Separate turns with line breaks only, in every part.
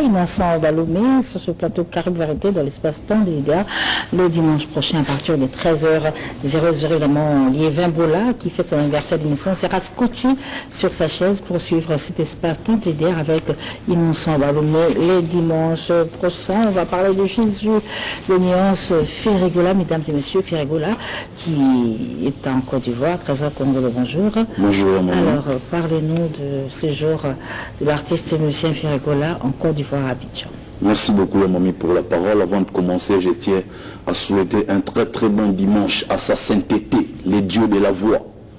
Innocent Balomé sur ce plateau Carib Vérité dans l'espace temps de l'IDEA le dimanche prochain à partir de 13h00. Évidemment, Liévin Bola qui fête son anniversaire d'émission sera scotché sur sa chaise pour suivre cet espace temps de l'IDEA avec Innocent Balomé le dimanche prochain. On va parler de Jésus de Nuance Ferregola, mesdames et messieurs. Ferregola qui est en Côte d'Ivoire, Trésor Congolais, bonjour.
Bonjour.
Alors, parlez-nous de ce jour de l'artiste Lucien Ferregola en Côte d'Ivoire à Abidjan.
Merci beaucoup, Mamie, pour la parole. Avant de commencer, je tiens à souhaiter un très très bon dimanche à sa sainteté, les dieux de la voix.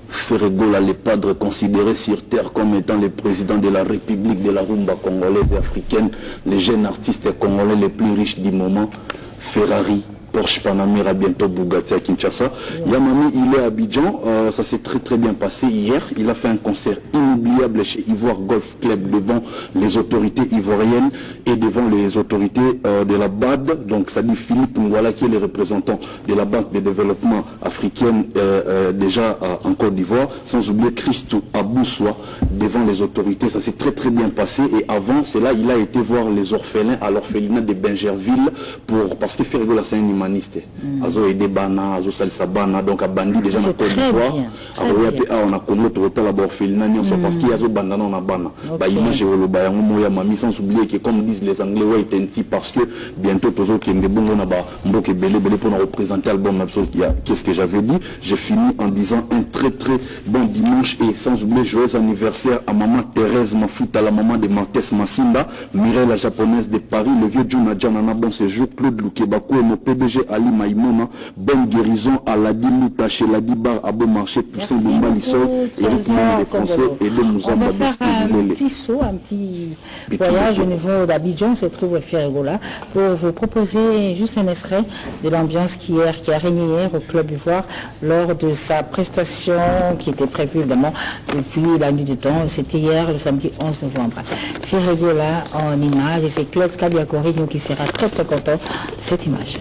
Ferregola, le padre considéré sur terre comme étant le président de la République de la rumba congolaise et africaine, les jeunes artistes congolais les plus riches du moment, Ferrari, Porsche Panamera, bientôt Bugatti à Kinshasa. Yamami, il est à Abidjan, ça s'est très très bien passé hier. Il a fait un concert inoubliable chez Ivoire Golf Club devant les autorités ivoiriennes et devant les autorités de la BAD. Donc ça dit Philippe Ngouala qui est le représentant de la Banque de développement africaine déjà en Côte d'Ivoire. Sans oublier Christou Aboussoua devant les autorités. Ça s'est très très bien passé. Et avant cela, il a été voir les orphelins à l'orphelinat de Benjerville parce que Ferregola c'est un humaniste. Azo aidé bana, azo salisa bana, donc a bandi déjà dans Côte d'Ivoire. On a connu l'autorité là-bas orphelinat parce qu'il y a azo bandana on a bana. Bah image le bayango moya mami sans oublier que comme disent les Anglais ouais ici parce que bientôt tous autres qui ont des bons on a bah mboke belé pour nous représenter l'album absolument. Qu'est-ce que j'avais dit? J'ai fini en disant un très très bon dimanche et sans oublier joyeux anniversaire à maman Thérèse Mafuta, la maman de Martes Massimba, Mireille la japonaise de Paris, le vieux Juna Djanana, bon séjour, Claude Lukebakou et mon PDG Ali Maïmona, bonne guérison à Ladi Moutaché, Ladi Bar à Bon Marché, Toussaint Boumba Lissot, Eric Moué des Français et de Mouzamba
Biscuit. On va faire un petit saut, un petit voyage au niveau d'Abidjan, se trouve Ferregola, pour vous proposer juste un extrait de l'ambiance qui a régné hier au Club Ivoire lors de sa prestation qui était prévue évidemment depuis la nuit du temps. C'était hier, le samedi 11 novembre. Ferregola en image et c'est Claude Kabiakorino qui sera très très content de cette image.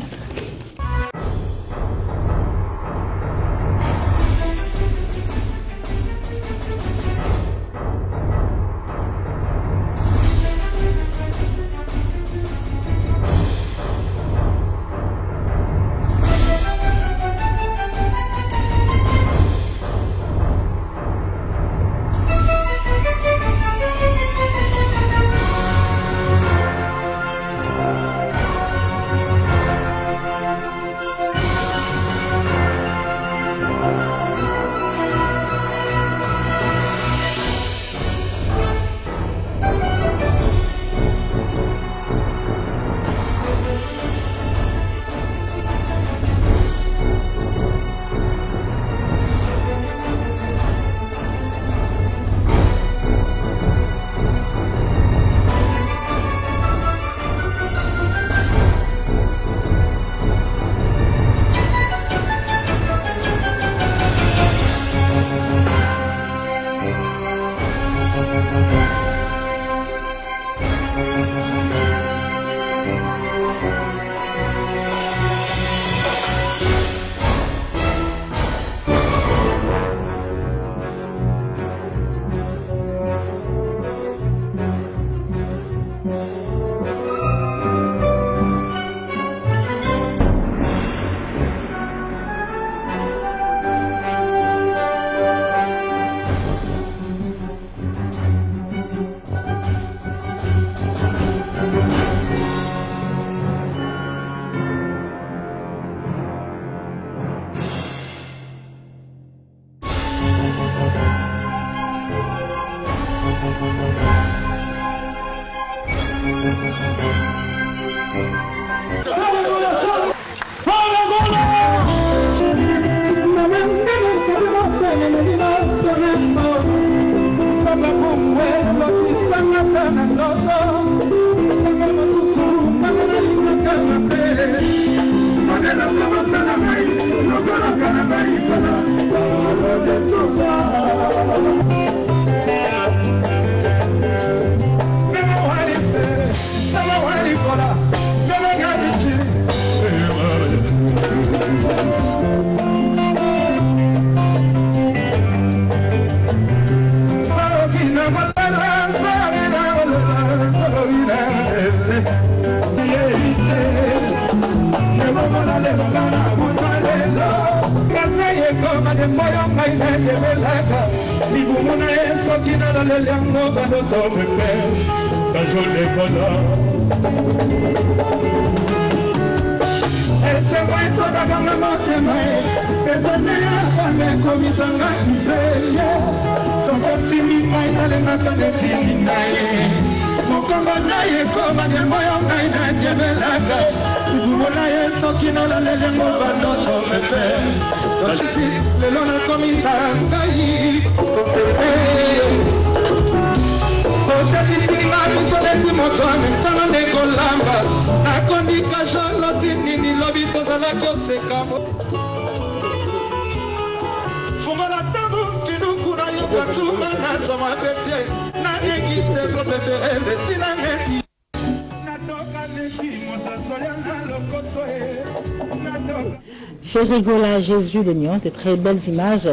Ferigola Jésus de Nyons, de très belles images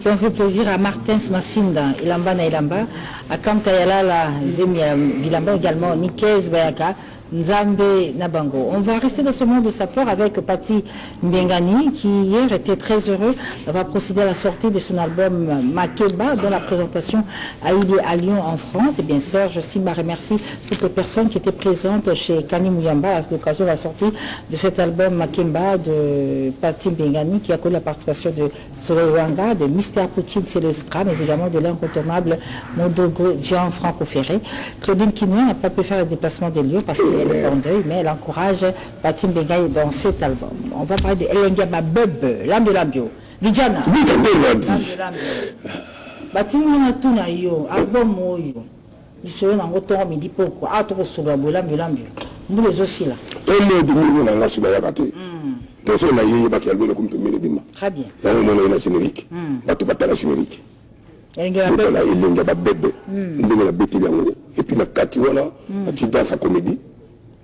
qui ont fait plaisir à Martins Massinda, Ilamba na Ilamba, à Kamkayala Zemia Bilamba également, Nikez Bayaka, Nzambe Nabango. On va rester dans ce monde de sapeur avec Pati Mbengani qui hier était très heureux d'avoir procédé à la sortie de son album Makeba dont la présentation a eu lieu à Lyon en France. Et bien Serge Simba remercie toutes les personnes qui étaient présentes chez Kani Mouyamba à l'occasion de la sortie de cet album Makeba de Pati Mbengani qui a connu la participation de Soleil Wanga, de Mister Poutine, c'est le Scrum, mais également de l'incontournable Mondogo Jean Franco Ferré. Claudine Quinoy n'a pas pu faire le déplacement des lieux parce que elle est en deuil, mais elle encourage Pati Mbengani dans cet album. On va parler de Elengaba Bebe, l'âme de l'ambio. Vijana, l'âme de l'ambio. Pati Mbengani yo, album yo. Il se rend en temps midi pourquoi à trop sur l'âme de l'ambio. Nous les aussi là.
Un mot de nous dans la Subayakate. Tout ça, on a eu un album comme Pemele.
Très bien.
Il y a un moment la générique. Bateau la générique. Elengaba Bebe. Et puis la Katiwala, dans sa comédie.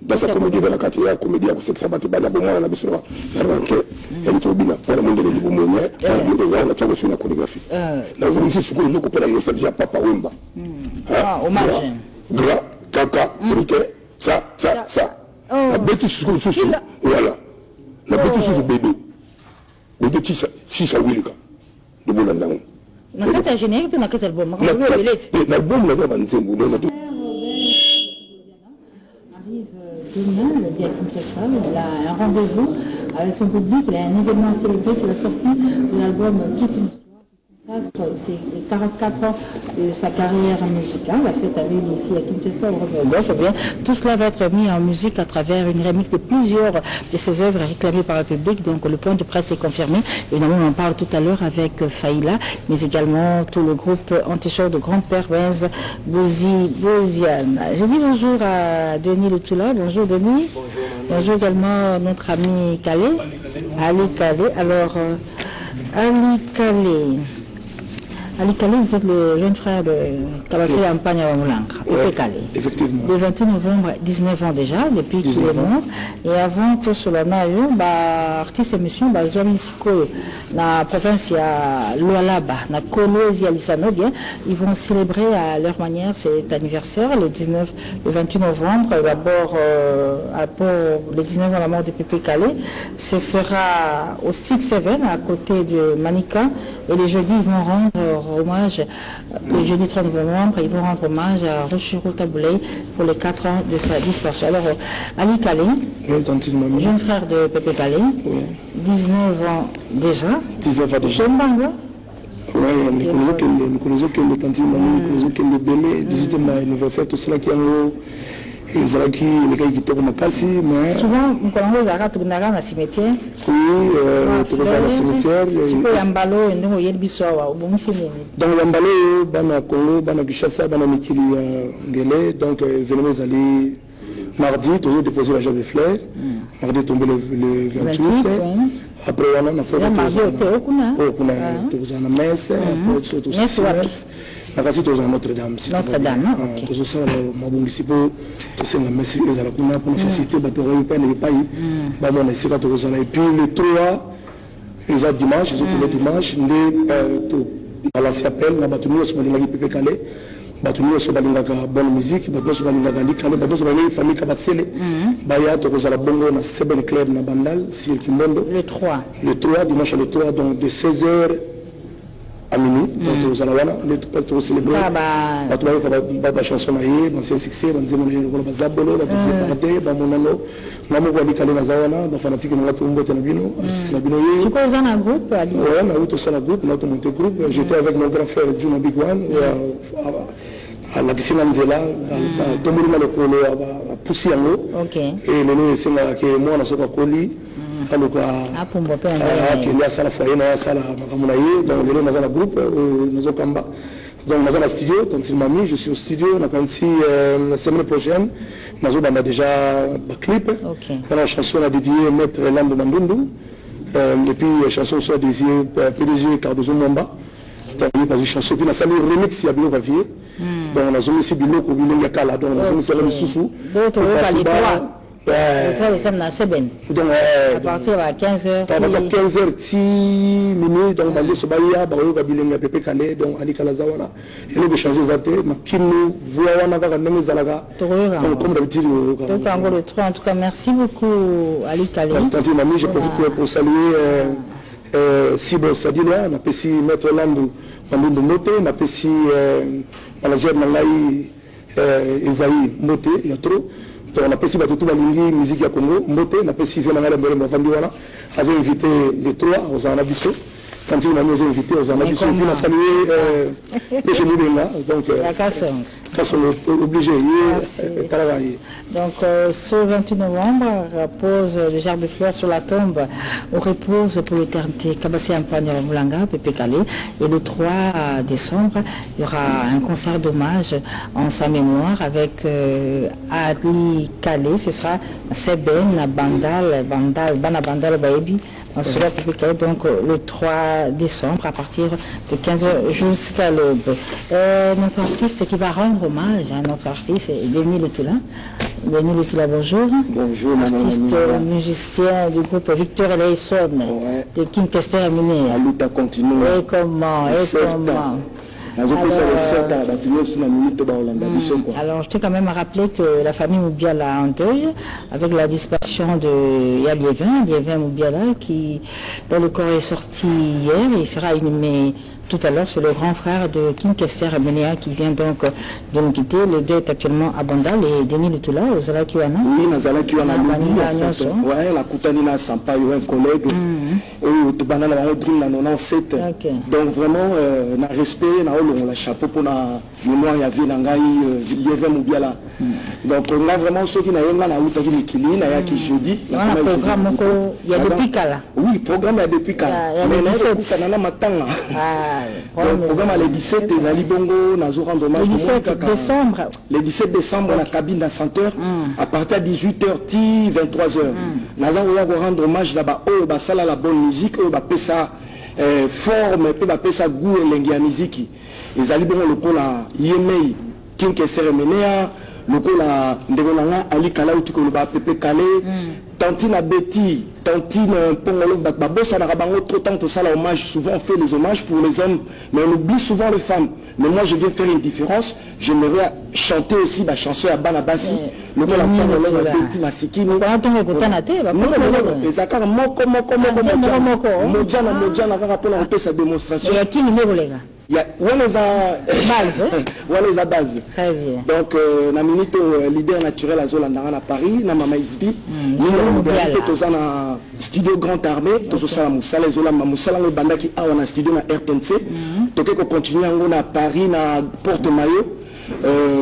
Dans sa comédie, dans la comédie, c'est ça, on a besoin de pour le monde de l'Ivoumonier, on a la chorégraphie. Dans une musique, nous avons la nostalgie à Papa Wemba.
Hommage.
Gras, caca, briquet, ça. La bêtise sous voilà. La bêtise sous bébé. Bébé, si ça oui, de bon an.
On a générique, on a quel album?
L'album, on a
demain, le dia Kinshasa, il a un rendez-vous avec son public, il a un événement à célébrer, c'est la sortie de l'album Toute une histoire. C'est les 44 ans de sa carrière musicale, la fête a lieu ici à Kinshasa, au Rwanda. Tout cela va être mis en musique à travers une remix de plusieurs de ses œuvres réclamées par le public. Donc le point de presse est confirmé. Évidemment, on en parle tout à l'heure avec Faïla, mais également tout le groupe Antichor de Grand-Père Benz Boziane. Je dis bonjour à Denis Le Toula. Bonjour Denis. Bonjour également notre ami Calais, Ali Calais. Alors, Ali Calais. Ali Calais, vous êtes le jeune frère de Kabassé Ampagne Wamulanka, Pepe Calais.
Effectivement.
Le 28 novembre, 19 ans déjà, depuis qu'il est mort. Et avant que cela n'aille, artiste émission, Zoami Suko, dans la province, il y a Lualaba, dans Kolwezi Alisano, bien, ils vont célébrer à leur manière cet anniversaire, le 28 novembre, d'abord, le 19 ans, la mort de Pepe Calais. Ce sera au 6-7, à côté de Manika, et le jeudi, ils vont rendre hommage, le jeudi 30 novembre, ils vont rendre hommage à Rochiro Taboulay pour les 4 ans de sa disparition. Alors, Ali Calais, jeune frère de Pepe Calais, 19 ans déjà. 19 ans déjà.
Oui, nous connaissons que le tanti maman, nous connaissons que le bébé, 18e anniversaire, tout cela qui est en haut. Les Araki, les gars qui tombent dans Kassi, mais. Souvent,
nous connaissons les Araki qui dans le cimetière.
Oui, tout ça dans le cimetière.
Si vous Yambalo, nous y a Bissoa, au bon cinéma.
Dans Yambalo, Bana Congo, Bana Gishasa, Bana Mikili Ngele, donc venez aller mardi, toujours déposer la jambe de fleurs. Mardi tombé le 28. Après, on a fait la messe. On a la messe, la kasi toza Notre-Dame.
Notre-Dame, ok.
Toza ça ma municipaux, c'est la messe les alakuna pour faciliter ba période pas ne pas y. Ba mon essayer ka toza et puis le 3 les autres dimanche, les autres dimanche, à l'ancien appel na batunu sur les Pepe Calais. Batuni so balingaka bonne musique, batuni so balingaka likale, batuni so balingaka famille kabasele. Baya to kozala bongo na Seben Club na Bandal, sur Kimondo.
Le 3.
Le 3, dimanche le 3, donc de 16h à minuit. Donc aux Alawana, les tout célébrer. Batuni ba chanson na ye, dans ce succès, dans zemo na ko bazabolo, la tout c'est ba monano. Mamu kwa likale na zawana, ba fanatique na watu mbote na bino, artiste na bino ye.
Tu causes un groupe ali?
Ouais, na auto sala groupe, na auto monter groupe. J'étais avec mon grand frère Juno Big One. La piscine Anzela, tomori na lokolo a poussi yango. OK. Et lelo esenga ke mwana soka koli. Aluka
apumbo pe
Kenya sala foyer na sala makamuna ye, donc lelo na groupe nazo kamba. Donc nazo na studio, donc il m'a mis, je suis au studio, on a commencé la semaine prochaine. Nazo banda déjà ba clip.
OK.
La chanson a dédié Maître Lando Mandundu. Et puis la chanson soit dédiée PDG Cardozo Mwamba. Donc il y a une chanson puis la salle remix il y a bien gravier. Donc on a zone aussi biloko bilenga kala donc on a zone sur le sousou.
D'autres les trois. Le soir, c'est Seben.
Donc,
à partir de 15h.
À partir de 15h, 10 minutes, donc, Bango Sobaya, Bayo Gabilenga, Pepe Kale, donc, Ali Kalazawana. Et nous, changer Zate, Makino, Voyawana, Neme Zalaga. Donc, comme d'habitude,
donc, Bango le 3, en tout cas, merci beaucoup, Ali Kale.
Constantin Mami, je profite pour saluer Sibo Sadila, ma pessi Maître Landou, Mandou Mote, ma pessi manager Nangaï Esaïe Mote, il y a trop. On a passé tout la ligne musique à Congo, Moté, on a passé Viana Mbele Movandiwana, a invité les trois aux Anabiso. Quand il m'a invité aux Anabiso, il a salué les genoux de là. Donc, on est obligé de travailler.
Donc, ce 28 novembre, pose le gerbe de fleurs sur la tombe, au repose pour l'éternité, Kabassi Ampania Moulanga, Pepe Kale. Et le 3 décembre, il y aura un concert d'hommage en sa mémoire avec Ali Kale. Ce sera Seben, Bandal, Bana Bandal, Baebi. Donc le 3 décembre à partir de 15h jusqu'à l'aube. Notre artiste qui va rendre hommage à notre artiste, c'est Denis Letoula. Denis Letoula, bonjour.
Bonjour,
artiste musicien du groupe Victor Eleison de Kincaster à Miné.
La lutte continue.
Et comment alors, je tiens quand même à rappeler que la famille Moubiala en deuil avec la disparition de Yalievin Moubiala dont le corps est sorti hier et il sera inhumé tout à l'heure sur le grand frère de Kincaster Amenea qui vient donc de nous quitter. Le deuil est actuellement à Bandal et Denis Letoula aux Zalakiwana.
Oui, Nazalakiwana, ouais, la Koutanina Sampaï, un collègue, au Banana 97. Donc vraiment, na respect, na chapeau pour la mémoire, il y avait Nangaï, Lievin Moubiala. Donc on a vraiment ceux qui n'ont pas la route qui est jeudi.
Il y a depuis Kala.
Oui, programme il y a depuis Kala. Mais là, le programme le 17 des Ali Bongo, Nazo rendre hommage.
Le 17 décembre.
Le 17 décembre, la cabine d'un centre, à partir de 18h, 23h. Nazo rendre hommage là-bas, ça la bonne musique, ça forme, ça goût et lengia musique. Les Ali Bongo, le col à Yemei, Kincaster Menea, le col à Ndegolanga, Ali Kala, Pepe Kale, Tantine Betty, Tantine Pongolo, ça n'a pas trop tant que ça, hommage. Souvent on fait les hommages pour les hommes, mais on oublie souvent les femmes. Mais moi je viens faire une différence. J'aimerais chanter aussi la chanson à Banabasi. Le mot la Pongolo, Betty Masiki. Non, sa démonstration. Il y a les bases.
Très bien.
Donc, la minute leader naturel à Zolanda à Paris, na Mama Isbi, nous avons studio Grand Armée, tous au Salamou, Salé Zolam, Moussala, le Banda qui a un studio na RTNC, donc on continue à Paris, na Porte-Maillot,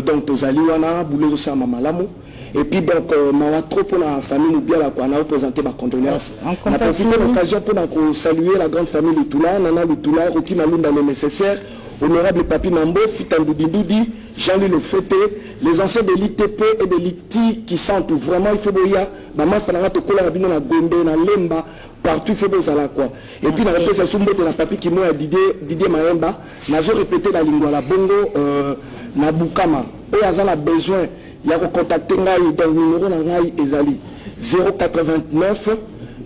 donc tous Aliwana, Boulé au Sama Malamu. Et puis donc, ma trop pour la famille Moubiala, on a présenté ma condoléance. On a profité de l'occasion pour saluer la grande famille Letoula, Nana Letoula, Roki Malunda le nécessaire, honorable Papi Mambo, Fitandou Dindoudi, Jean-Louis Le Fété, les anciens de l'ITP et de l'ITI qui sentent vraiment, il faut boya, maman Sananga Tokola, la Bino, la Gombe, la Lemba, partout, il faut boya quoi. Et puis la répétition de la papi qui m'a Didier Maemba, n'a pas répété la lingua, la bongo, na Bukama. Eux, ils ont besoin. Il y a contacté dans le numéro Ezali 089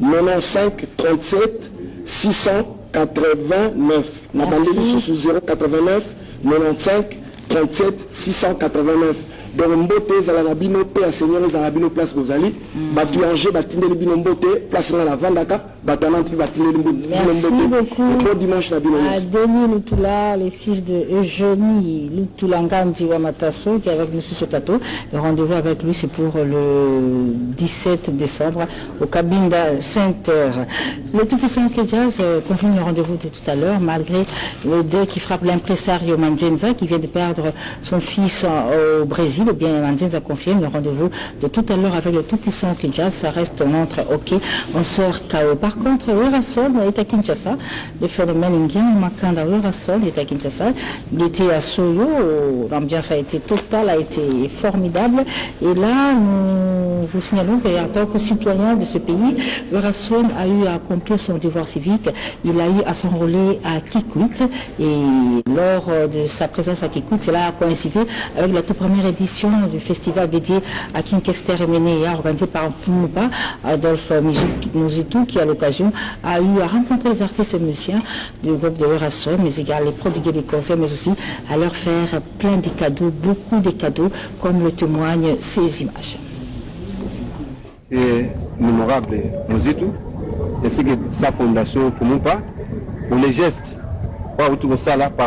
95 37 689. La bandée sous 089 95 37 689. Donc Mbote Zalanabino P à Seigneur Zalanabino place Bozali. Batu Angers Batinde Libino Mbote place dans la Vandaka. Batananti Batinde Libino Mbote.
Merci beaucoup.
Et bon dimanche Nabino.
À Denis Lutula, les fils de Eugénie Lutulangandi Wamatasso qui est avec nous sur ce plateau. Le rendez-vous avec lui c'est pour le 17 décembre au Cabinda Center. Le tout-puissant Kedjaz confirme le rendez-vous de tout à l'heure malgré le deuil qui frappe l'impresario Manzenza qui vient de perdre son fils au Brésil. Eh bien, Manzenza confirme le rendez-vous de tout à l'heure avec le tout-puissant Kedjaz. Ça reste montre OK, on sort KO. Par contre, Werasol est à Kinshasa. Le phénomène indien, Makanda Werasol est à Kinshasa. Il était à Soyo. L'ambiance a été totale, a été formidable. Et là, nous vous signalons qu'en tant que citoyen de ce pays, Werasol a eu à accomplir son devoir civique. Il a eu à s'enrôler à Kikwit. Et lors de sa présence à Kikwit, cela a coïncidé avec la toute première édition du festival dédié à King Kester Emenea, organisé par Fumupa, Adolphe Muzitu, qui à l'occasion a eu à rencontrer les artistes musiciens du groupe de Werasol, mais également les prodiguer des concerts, mais aussi à leur faire plein de cadeaux, beaucoup de cadeaux, comme le témoignent ces images.
C'est mémorable Muzitu, ainsi que sa fondation Fumupa, pour les gestes par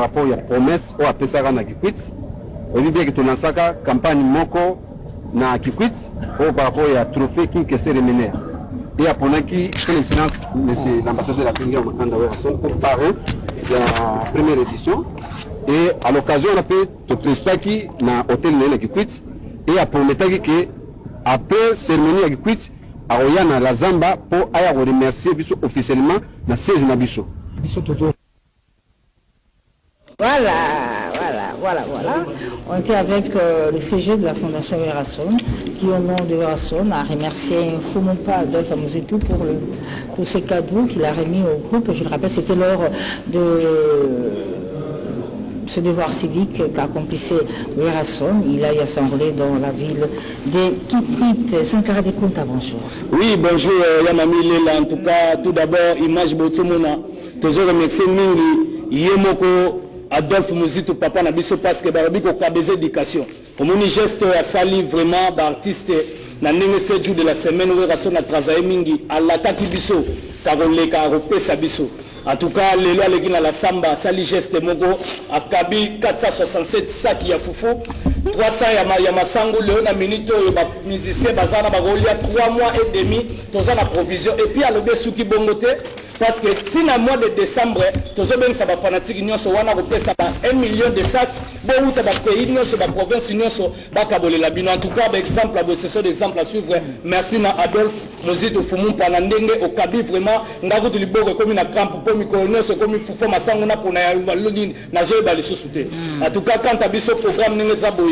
rapport à la promesse ou à Pesara na Kikwit. On dit bien que tu as une campagne Moko na Kikwit par rapport à trophée qui est remené. Et à Ponaki, son excellence, monsieur l'ambassadeur de la Kenya Makanda Werasol, pour parler de la première édition. Et à l'occasion, on a fait le prestaki na hôtel na Kikwit. Et à Ponaki, que après cérémonie à Kikwit, à Oyana la Zamba pour aller remercier officiellement na 16 nabiso.
Voilà. On était avec le CG de la Fondation Werasol, qui au nom de Werasol a remercié Fumupa Adolphe Muzitu pour tous ces cadeaux qu'il a remis au groupe. Je le rappelle, c'était lors de ce devoir civique qu'accomplissait Werasol. Il a eu à s'enrôler dans la ville de Kikwit. Sankara de Kunta, bonjour.
Oui, bonjour Yamami Lela. En tout cas, tout d'abord, image Botsomona. Toujours remercier Mingi, Yemoko, Adolphe Muzitu papa na biso parce que barobi ko kabeze éducation. Comme un geste à sali vraiment d'artiste na ndenge 7 jours de la semaine où Werasol a travaillé mingi à l'attaque biso karoleka repesa biso. En tout cas, les lois les la samba sali geste moko akabi 467 sacs ya fufu 300 ya masango le na minute ba musicien bazana ba rolia 3 mois et demi toza na provision et puis à l'obé souki bongote. Parce que si dans le mois de décembre, tous les gens sont fanatiques, ils ont 1 million de sacs, ils ont pays, ils province, ils ont en tout cas, exemple, c'est ça l'exemple à suivre. Merci à Adolphe Muzitu Fumu Panandenge au Kabi, vraiment, nous avons dit comme une crampe pour nous, c'est comme une foufou, ma sang, on a pour en tout cas, quand tu as ce programme, nous avons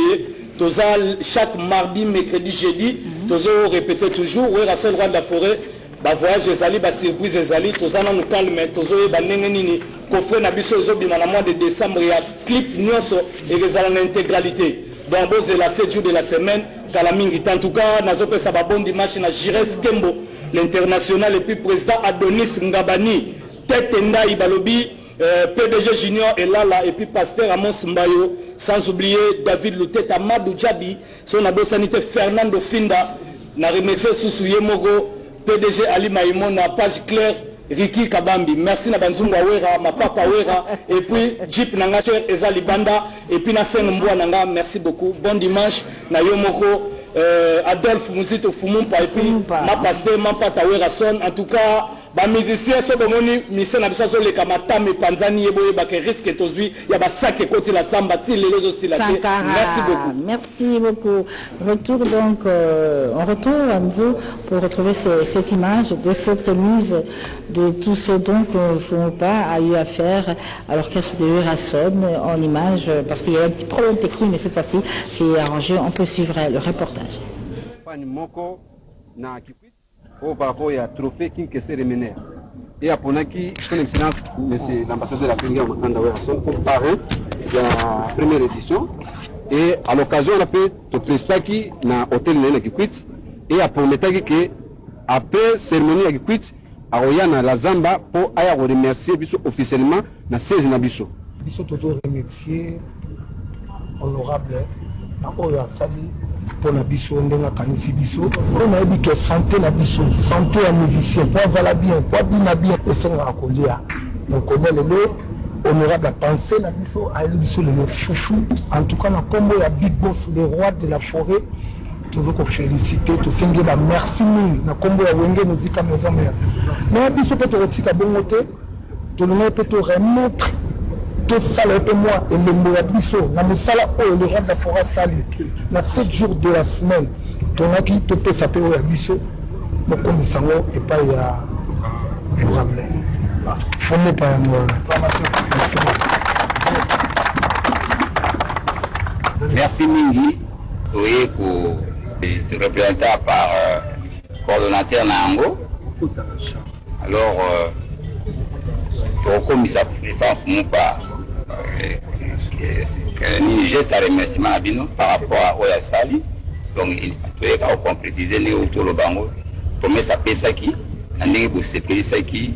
chaque mardi, mercredi, jeudi, nous avons répété toujours, où est la seule roi de la forêt. Ba voyage ezali ba surprise ezali tozana nous calme tozoye ba ndenge nini coffret na biso ezobima na mois de décembre ya clip nyonso ezala na intégralité donc boze la 7 jours de la semaine kala mingi en tout cas nazopesa ba bon dimanche na Jires Kembo l'international et puis président Adonis Ngabani tête ndai balobi PDG Junior et là et puis pasteur Amos Mbayo sans oublier David Luteta Amadou Djabi son abo sanité Fernando Finda na remercier Sousouye Mogo PDG Ali Maïmon, na page claire, Ricky Kabambi. Merci na Banzunga Wera, ma papa Wera, et puis Jeep Nangacher, Ezali Banda, et puis na Senumboa Nanga, merci beaucoup. Bon dimanche, na Yomoko, Adolphe Muzitu Fumumpa, et puis ma pasteur, ma pata Werasol. En tout cas, les musiciens sont venus, mission na biso les kamata me panzani yeboye ba ke risque tozui ya ba sac côté la samba ti les aussi la. Merci beaucoup.
Merci beaucoup. Retour donc on retourne à nouveau pour retrouver cette image de cette remise de tous ces dons que Fumupa a eu à faire à l'orchestre de Werasol en image parce qu'il y a un petit problème technique mais cette fois-ci c'est arrangé, on peut suivre le reportage.
Par rapport à trophée qui est remené. Et à Ponaki, son excellence, monsieur l'ambassadeur de la Kenya Makanda Werasol, pour parler de la première édition. Et à l'occasion, on a fait le prestaki na hôtel na Kikwit. Et à Ponaki, que après cérémonie à Kikwit, à Oyana la Zamba pour aller remercier officiellement na 16 nabiso.
Ils sont toujours remerciés honorable na oyo asali pour la biso ndenga kanisi biso on a dit que santé la biso santé à musicien pour avoir bien pour bien et ça on a colia donc on est le honorable à penser la biso à biso le foufou en tout cas na combo ya big boss le roi de la forêt toujours qu'on féliciter tout singe ba merci mille na combo ya wenge musique maison mère mais biso peut retika bongote tout le monde peut remettre tout ça et moi et le moabiso na musala o le roi de la forêt sali na 7 jours de la semaine ton aki te peut saper o biso donc comme ça et pas ya honorable faut ne pas moi
merci Mingi oui pour te représenter par coordonnateur Nango alors tu comme ça pas ni geste à remerciement à Bino par rapport à Oya Sali donc il doit concrétiser les autour le bango pour mettre sa pesa qui andi pour sécuriser ça qui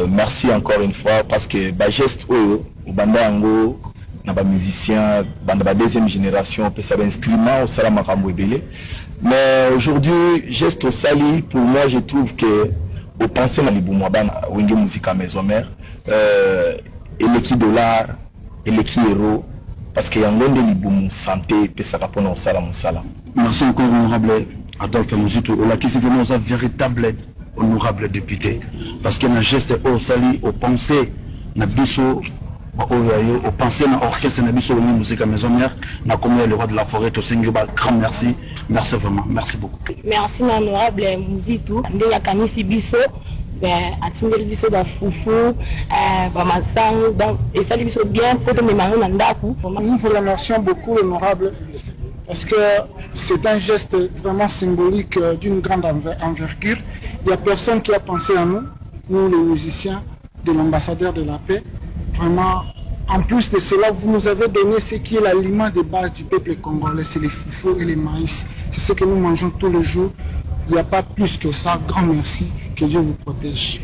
merci encore une fois parce que ba geste oyo bandango na ba musicien ba deuxième génération peut savoir instrument au sala makambo ebele mais aujourd'hui geste au Sali pour moi je trouve que au penser na libumwa bana wenge musique à maison mère et l'équipe dollar et l'équipe euro parce que yangonde libumu santé pesa kapona au sala musala.
Merci encore honorable Adolphe Mouzito qui c'est vraiment un véritable honorable député parce qu'il y a un geste au Sali au penser na biso au penser na orchestre na biso wenge musique à maison mère na comme le roi de la forêt to singuba grand merci vraiment merci beaucoup.
Merci honorable Mouzito ndeya kanisi biso atindeli biso ba foufou ba masang donc et ça biso bien pour te mémorer na ndaku.
Nous vous remercions beaucoup honorable parce que c'est un geste vraiment symbolique d'une grande envergure. Il y a personne qui a pensé à nous les musiciens de l'ambassadeur de la paix. Vraiment, en plus de cela, vous nous avez donné ce qui est l'aliment de base du peuple congolais, c'est les foufous et les maïs. C'est ce que nous mangeons tous les jours. Il n'y a pas plus que ça. Grand merci. Que Dieu vous protège.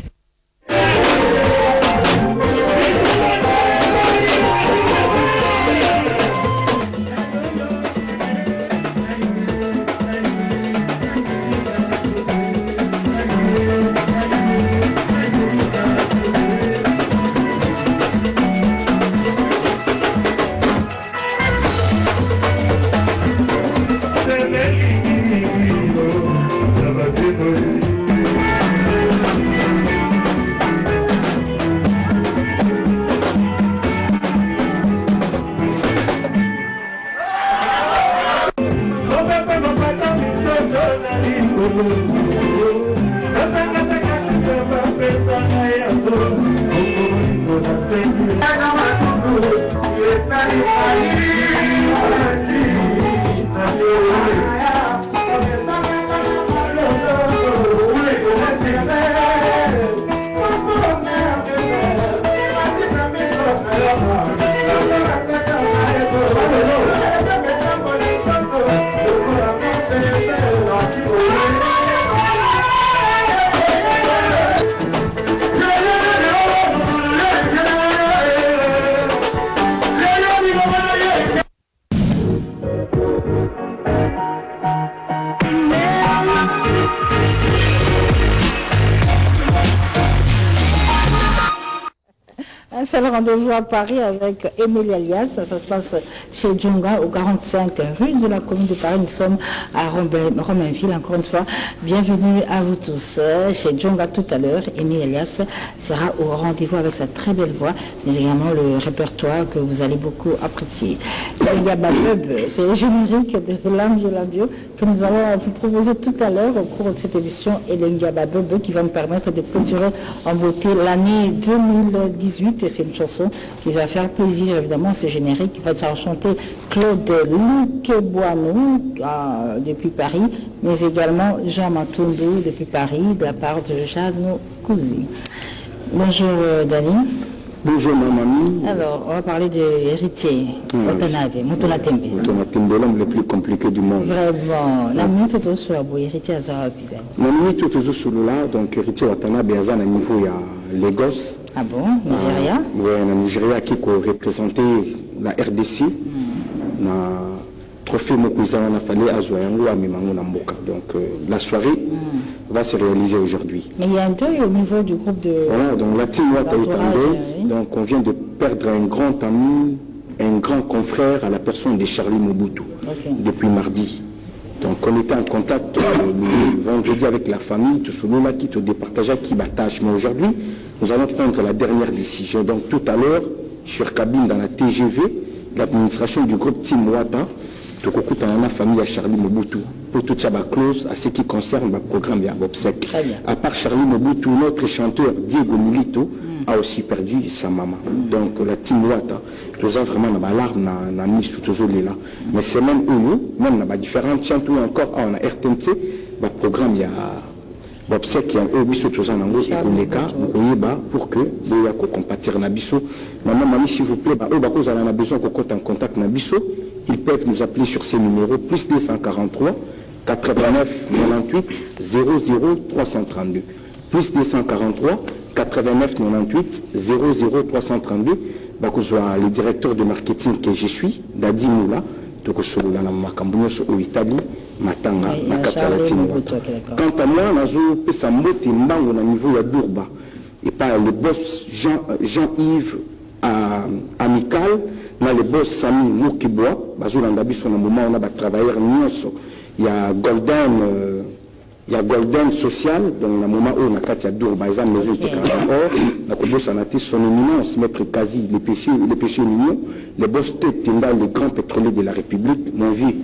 C'est le rendez-vous à Paris avec Émilie Alias. Ça se passe chez Djunga, au 45 rue de la commune de Paris. Nous sommes à Romainville. Encore une fois, bienvenue à vous tous. Chez Djunga tout à l'heure, Émilie Alias sera au rendez-vous avec sa très belle voix, mais également le répertoire que vous allez beaucoup apprécier. C'est le générique de l'Angela Bio que nous allons vous proposer tout à l'heure au cours de cette émission Elengaba Bebe qui va nous permettre de clôturer en beauté l'année 2018. Et c'est une chanson qui va faire plaisir évidemment à ce générique qui va chanter Claude Luc Boinou depuis Paris, mais également Jean Matumbu depuis Paris de la part de Jeanne Cousi. Bonjour Dani.
Bonjour ma mamie.
Alors, on va parler de héritier, Motonatembe.
Motonatembe, l'homme le plus compliqué du monde.
Vraiment. La minute est sur la héritier à Zarapida.
La minute est toujours sur là, donc héritier Watanabe, à un niveau, il y a Lagos.
Ah bon, Nigeria?
Oui, le Nigeria qui représenté
la RDC, na trophée Mokuza, on a fallu à Zoyango, à Mimango Namboka. Donc la soirée va se réaliser aujourd'hui.
Mais il y a un deuil au niveau du groupe de...
Voilà, donc la team Wata est en deuil. Donc on vient de perdre un grand ami, un grand confrère à la personne de Charlie Mobutu, depuis mardi. Donc on était en contact le vendredi avec la famille, tout ce monde qui te départageait qui battage. Mais aujourd'hui, nous allons prendre la dernière décision. Donc tout à l'heure, sur cabine dans la TGV, l'administration du groupe Team Wata, dans la famille à Charlie Mobutu, pour tout ça close à ce qui concerne le programme de Bobsec. À part Charlie Mobutu, notre chanteur Diego Milito a aussi perdu sa maman. Donc la Team Wata, nous avons vraiment l'alarme na mis sous toujours là. Mais c'est même où, même dans différentes chanteurs encore on a RTNC, le programme il y a Bobsec qui a eu biso tous en anglais et qu'on les cas pour que vous ayez compatir na biso. Maman, s'il vous plaît, vous avez besoin qu'on compte en contact na biso. Ils peuvent nous appeler sur ces numéros plus 243 89 98 00 332 plus 243 89 98 00 332. Le directeur de marketing que je suis, Dadi Moula, donc sur la Macambounos au Italie, Matanga, Makatsalatine. Quant à moi, je peux s'amoter au niveau de Dourba et pas le boss Jean-Yves Amical. Là, le boss Sami Moukibwa, sur le moment on a travaillé il y a Golden Social, dans le moment où on a Katia Dour, par exemple, maison de Or, la boss a son éminence, maître Kazi, le péché Union, le boss Tenda, le grand pétrolier de la République, mon vieux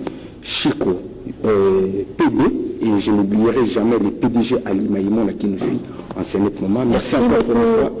Chico, PB, et je n'oublierai jamais les PDG Ali Maïmon qui nous suit en ce moment.
Merci beaucoup,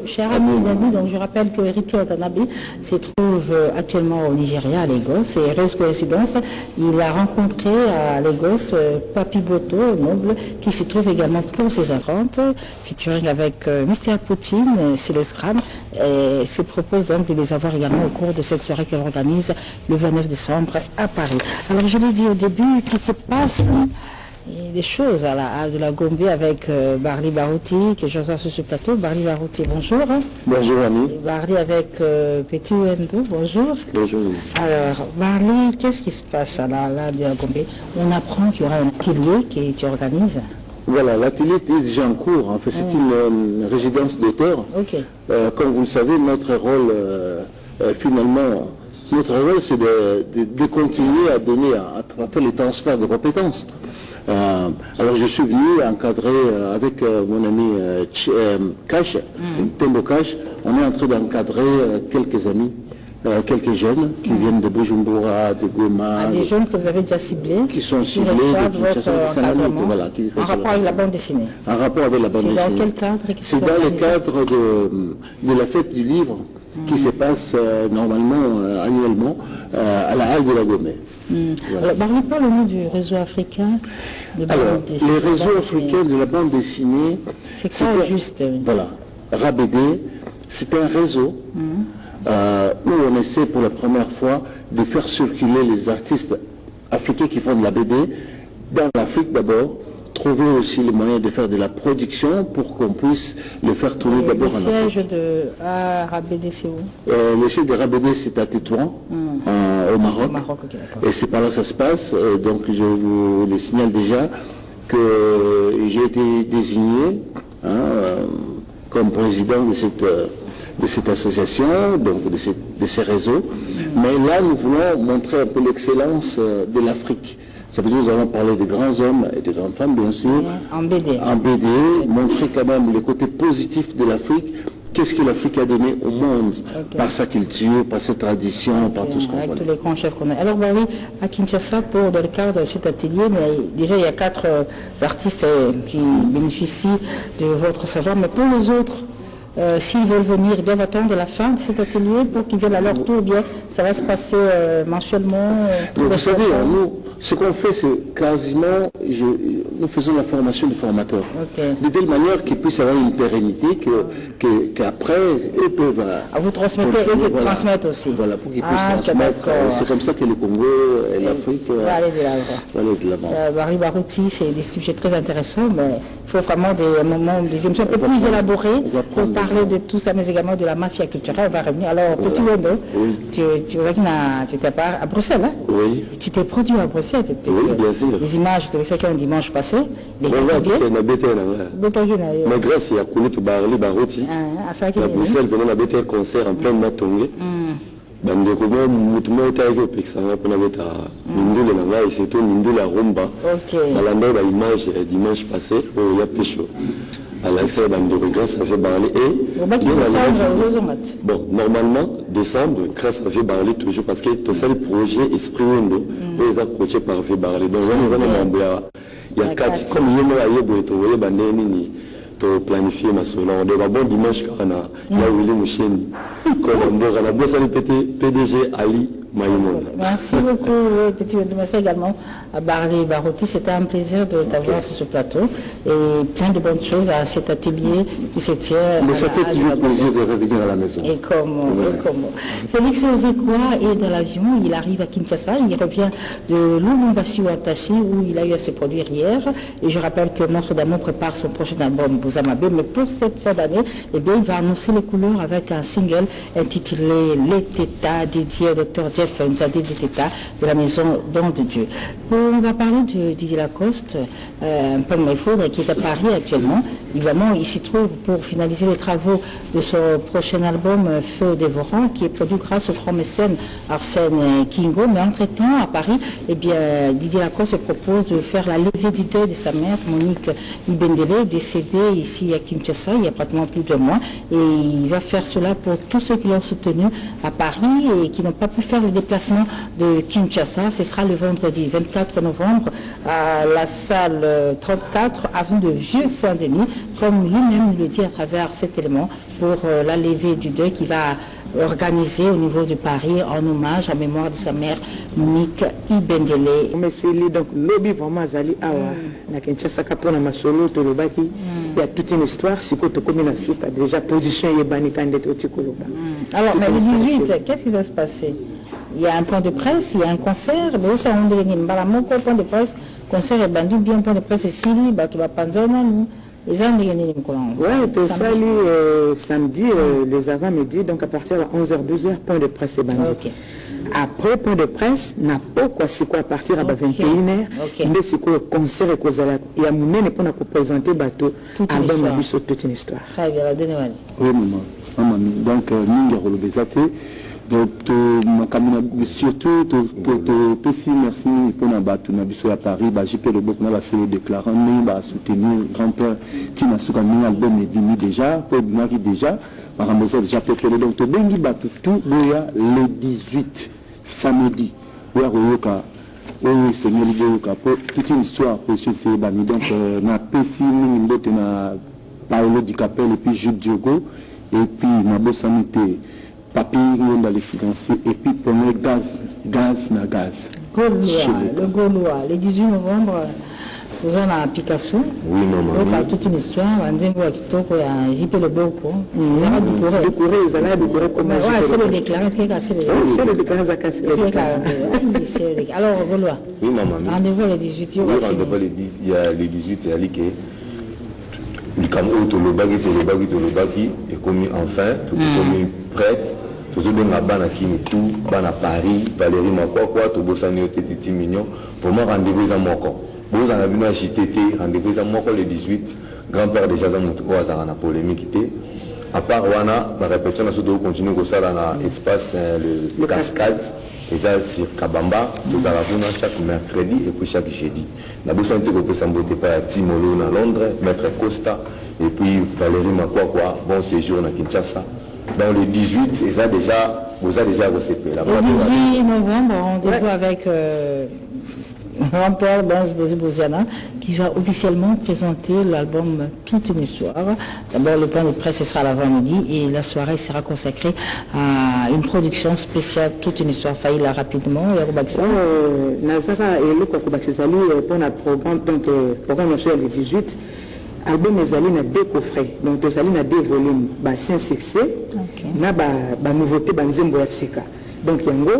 cher ami Dani. Donc je rappelle que Héritier Watanabe se trouve actuellement au Nigeria, à Lagos. Et heureuse coïncidence, il a rencontré à Lagos Papi Boto, noble, qui se trouve également pour ses affrontes, featuring avec Mr. Poutine, c'est le Scram, et se propose donc de les avoir également au cours de cette soirée qu'elle organise le 29 décembre à Paris. Alors je l'ai dit au début, qu'il se passe des choses à la Gombe avec Barli Barouti, que je reçois sur ce plateau. Barli Barouti, bonjour.
Bonjour, ami.
Barli avec Petit Wendo, bonjour.
Bonjour.
Alors, Barli, qu'est-ce qui se passe à la Gombe? On apprend qu'il y aura un atelier que tu organises.
Voilà, l'atelier est déjà en cours. En fait, c'est une résidence d'auteur. Comme vous le savez, notre rôle, finalement, c'est de continuer à donner, à faire les transferts de compétences. Alors je suis venu encadrer avec mon ami Cash, Tembo Cash. On est en train d'encadrer quelques amis, quelques jeunes qui viennent de Bujumbura, de Goma.
Des jeunes que vous avez déjà ciblés,
qui sont ciblés,
en rapport avec la bande dessinée.
En rapport avec la bande dessinée.
C'est dans quel cadre?
C'est dans le cadre de la fête du livre qui se passe normalement annuellement à la halle de la Gombe.
Alors, parlez-nous du réseau africain de bande dessinée.
Les réseaux africains de la bande dessinée,
c'est quoi juste?
Voilà, RABD, c'est un réseau où on essaie pour la première fois de faire circuler les artistes africains qui font de la BD dans l'Afrique d'abord, trouver aussi les moyens de faire de la production pour qu'on puisse le faire tourner d'abord en Afrique.
Le siège de RABD, c'est où?
Le siège de RABD, c'est à Tétouan, au Maroc. Et c'est par là que ça se passe. Donc je vous le signale déjà que j'ai été désigné comme président de cette association, donc de ces réseaux. Mais là, nous voulons montrer un peu l'excellence de l'Afrique. Ça veut dire que nous allons parler de grands hommes et de grandes femmes, bien sûr.
En BD.
En BD, montrer quand même le côté positif de l'Afrique. Qu'est-ce que l'Afrique a donné au monde par sa culture, par ses traditions, par tout ce qu'on connaît.
Avec tous les grands chefs qu'on a. Alors, oui, à Kinshasa, dans le cadre de cet atelier, mais déjà, il y a 4 artistes qui bénéficient de votre savoir. Mais pour les autres, s'ils veulent venir, ils doivent attendre la fin de cet atelier pour qu'ils viennent à leur tour, bien, ça va se passer mensuellement.
Vous savez, nous, ce qu'on fait, c'est quasiment, nous faisons la formation des formateurs. De telle manière qu'ils puissent avoir une pérennité, qu'après, eux peuvent...
vous transmettez, eux qui transmettent aussi.
Voilà, pour qu'ils puissent transmettre. C'est comme ça que le Congo et l'Afrique
va aller de l'avant. Barli Barouti, c'est des sujets très intéressants, mais il faut vraiment des moments, des émissions un peu plus élaborées pour parler de tout ça, mais également de la mafia culturelle. On va revenir. Alors, Petit Wendo, tu étais à Bruxelles, hein?
Oui.
Tu t'es produit à Bruxelles,
oui, bien sûr.
Les images, tu sais qu'un dimanche passé, les
mais grâce à Koulit Barli Baroti, à Bruxelles, pendant la BT concert en plein matongé, bandeko mo mutumo etayo pexanga pona beta mindule na ngai c'est tout mindule à Rumba.
OK.
Malanda la image dimanche passé au ya pécho. À la fin bandeko grâce à fait parler et bon normalement décembre grâce à fait parler toujours parce que tout ça le projet esprit wendo les approché par fait parler donc on va m'embler il y a 4 comme il y a yebo to yeba neni ni to planifier ma solo on doit bon dimanche kana ya Willy Moucheni comme on a bossé le PDG Ali Maïmon.
Merci beaucoup Petit Wendo, merci également à Barli Baroti, c'était un plaisir de t'avoir sur ce plateau et plein de bonnes choses à cet atelier qui se tient.
Mais ça fait toujours plaisir de revenir à la maison.
Et comment Félix Ozekwa est dans l'avion, il arrive à Kinshasa, il revient de Lubumbashi attaché où il a eu à se produire hier et je rappelle que Monstre d'Amour prépare son prochain album Bouzamabe, mais pour cette fin d'année, eh bien, il va annoncer les couleurs avec un single intitulé Les Tétas dédié au Dr Jeff Nzadi des Tétas de la maison Don de Dieu. On va parler de Didier Lacoste, un peu de Maïfoudre, qui est à Paris actuellement. Évidemment, il s'y trouve pour finaliser les travaux de son prochain album Feu dévorant, qui est produit grâce au grand mécène Arsène Kingo. Mais entre-temps, à Paris, eh bien, Didier Lacoste se propose de faire la levée du deuil de sa mère, Monique Ibendele, décédée ici à Kinshasa il y a pratiquement plus de mois. Et il va faire cela pour tous ceux qui l'ont soutenu à Paris et qui n'ont pas pu faire le déplacement de Kinshasa. Ce sera le vendredi 24 novembre à la salle 34 avenue de Vieux-Saint-Denis, comme lui-même le dit à travers cet élément pour la levée du deuil qu'il va organiser au niveau de Paris en hommage à mémoire de sa mère Monique Ibendele.
Mais c'est donc lobby vraiment Zali Awa na Kinshasa kapona masolo to lobaki il y a toute une histoire si côté commune suka déjà position yebani candidat tikoloba.
Alors mais le 18 qu'est-ce qui va se passer? Il y a un point de presse, il y a un concert, mais aussi on dit Mbalamoko point de presse, concert et bandu bien point de presse et Sili Batuba Panzana nous. Oui, tout ça, samedi, les avant-midi, donc à partir de 11h-12h, point de presse et bandit. Okay. Après, point de presse, n'a pas quoi, c'est quoi, à partir de 21h, il c'est quoi, concert et cause il y a mon pour nous présenter bateau, album à sur toute une histoire. Très bien, donnez-moi.
Oui, maman. Donc, nous avons le donc, surtout, merci pour nous battre à Paris, j'ai fait le beaucoup de série déclarant, nous soutenir grand-père Tina Souka, nous album est venu déjà, pour moi qui déjà, par exemple, déjà fait donc, tout bengi battu tout, le 18 samedi, où oui, Seigneur Libéoka, pour toute une histoire pour ce Sébani. Donc, na Pessi, nous avons Paolo Di Capel et puis Jules Diogo, et puis Nabo Sanité. Papier dans les silencieux et puis premier gaz.
Le Gaulois, le 18 novembre, vous en avez Picasso.
Oui, maman.
Donc, il y a toute une histoire. On dit que JP Le Boko. Il y a
du courrier, ils allaient du courrier comme ça.
C'est le déclaré, c'est le déclaré. Alors, Gaulois.
Oui, maman.
Rendez-vous le 18.
Oui, rendez-vous il y a le 18, il y a l'IKE. Le Cameroun, Tolobagi, est commis enfin, tout est commis prête. Tout le monde a ban à Kimitou, ban à Paris, Valérie Makwakwa, tout le monde a été mignon. Pour moi, rendez-vous à Moko. Vous en avez vu à JTT, rendez-vous à Moko le 18. Grand-père déjà Zamoutou, à la polémique. À part Wana, la répétition, on continue comme ça dans l'espace, le cascade. Et ça, sur Kabamba, nous allons chaque mercredi et puis chaque jeudi. La bourse de Gopé Samboté par Timolo à Londres, Maître Costa, et puis Valérie Makwakwa, bon séjour à Kinshasa. Dans le 18, et ça déjà, vous avez déjà reçu.
Le 18 novembre, rendez-vous avec grand-père Benz Boziana qui va officiellement présenter l'album Toute une histoire. D'abord, le point de presse sera l'avant-midi et la soirée sera consacrée à une production spéciale Toute une histoire. Faïla rapidement.
Nazara et le Kokobaksizali pour notre programme, donc programme le 18. Album Ezali na 2 coffrets, donc Ezali na 2 volumes, c'est un succès, na ba nouveauté ba nzembo ya sika. Donc yango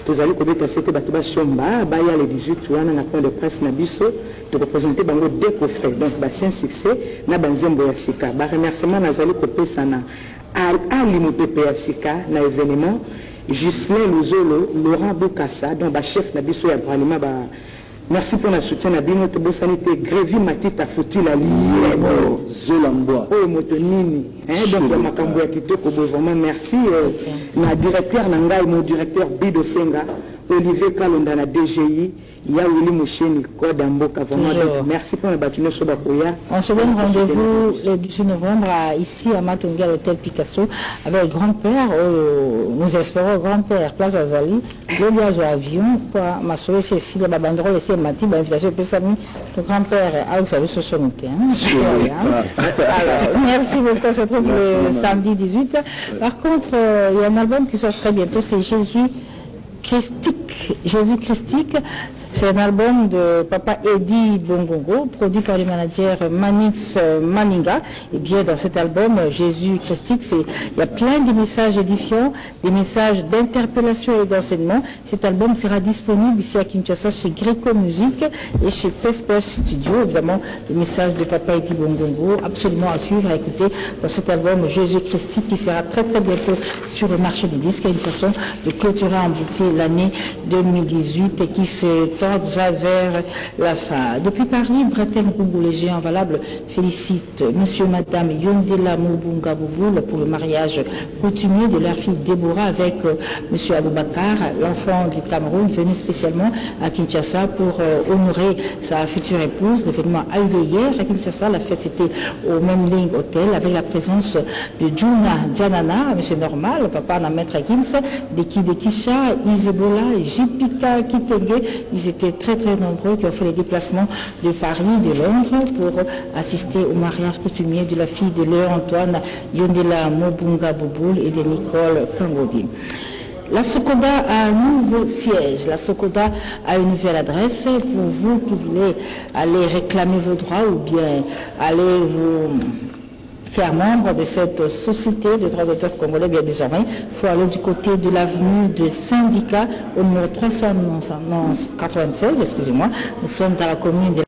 tozali kobeta sete bato basomba baya le 18 wana na point de presse na biso tokopresente bango deux coffrets donc basin succès na banzembo ya sika baremerciement nazali kopesa na ali mopepe ya sika na événement Gislain Luzolo Laurent Bukassa donc chef na biso ya parlement merci pour la soutien na bino to bosanité Grévi Matita Fouti la lié Zolamboa oh motonini donc makambo ya kitoko vraiment merci na directeur na ngai mon directeur Bido Senga Olivier Kalonda na DGI ya Willy Moucheni Kodamboka vraiment donc merci pour la batune sur Bakoya. On se donne rendez-vous le 18 novembre ici à Matongi à l'hôtel Picasso avec le grand-père nous espérons grand-père Place Azali le voyage avion pour m'assurer ceci la banderole ici Mati l'invitation pour Sami le grand-père a sa société alors merci beaucoup, on se retrouve le samedi 18. Par contre il y a un album qui sort très bientôt, c'est Jésus Christique. C'est un album de Papa Eddie Bongongo, produit par le manager Manix Maninga. Et bien, dans cet album, Jésus Christique, il y a plein de messages édifiants, des messages d'interpellation et d'enseignement. Cet album sera disponible ici à Kinshasa chez Greco Music et chez Pesper Studio. Évidemment, le message de Papa Eddie Bongongo, absolument à suivre, à écouter dans cet album Jésus Christique qui sera très très bientôt sur le marché du disque. Il y a une façon de clôturer en beauté l'année 2018 et qui se déjà vers la fin. Depuis Paris, Breton Goubou, les géants valables, félicite monsieur, madame Yondela Mobunga Bouboul pour le mariage coutumier de leur fille Déborah avec monsieur Aboubakar, l'enfant du Cameroun, venu spécialement à Kinshasa pour honorer sa future épouse. L'événement a eu lieu hier à Kinshasa. La fête c'était au même Ling Hotel avec la présence de Juna Janana, monsieur Normal, papa na maître Gims, Deki Dekisha, Isebola, Jipika Kitenge. Ils étaient très très nombreux qui ont fait les déplacements de Paris, de Londres pour assister au mariage coutumier de la fille de Léon-Antoine Yondela Mobunga Bouboul et de Nicole Kangodi. La Sokoda a un nouveau siège. La Sokoda a une nouvelle adresse pour vous qui voulez aller réclamer vos droits ou bien aller vous faire membre de cette société de droits d'auteur congolais. Bien désormais, il faut aller du côté de l'avenue de Syndicat au numéro 396, excusez-moi. Nous sommes dans la commune de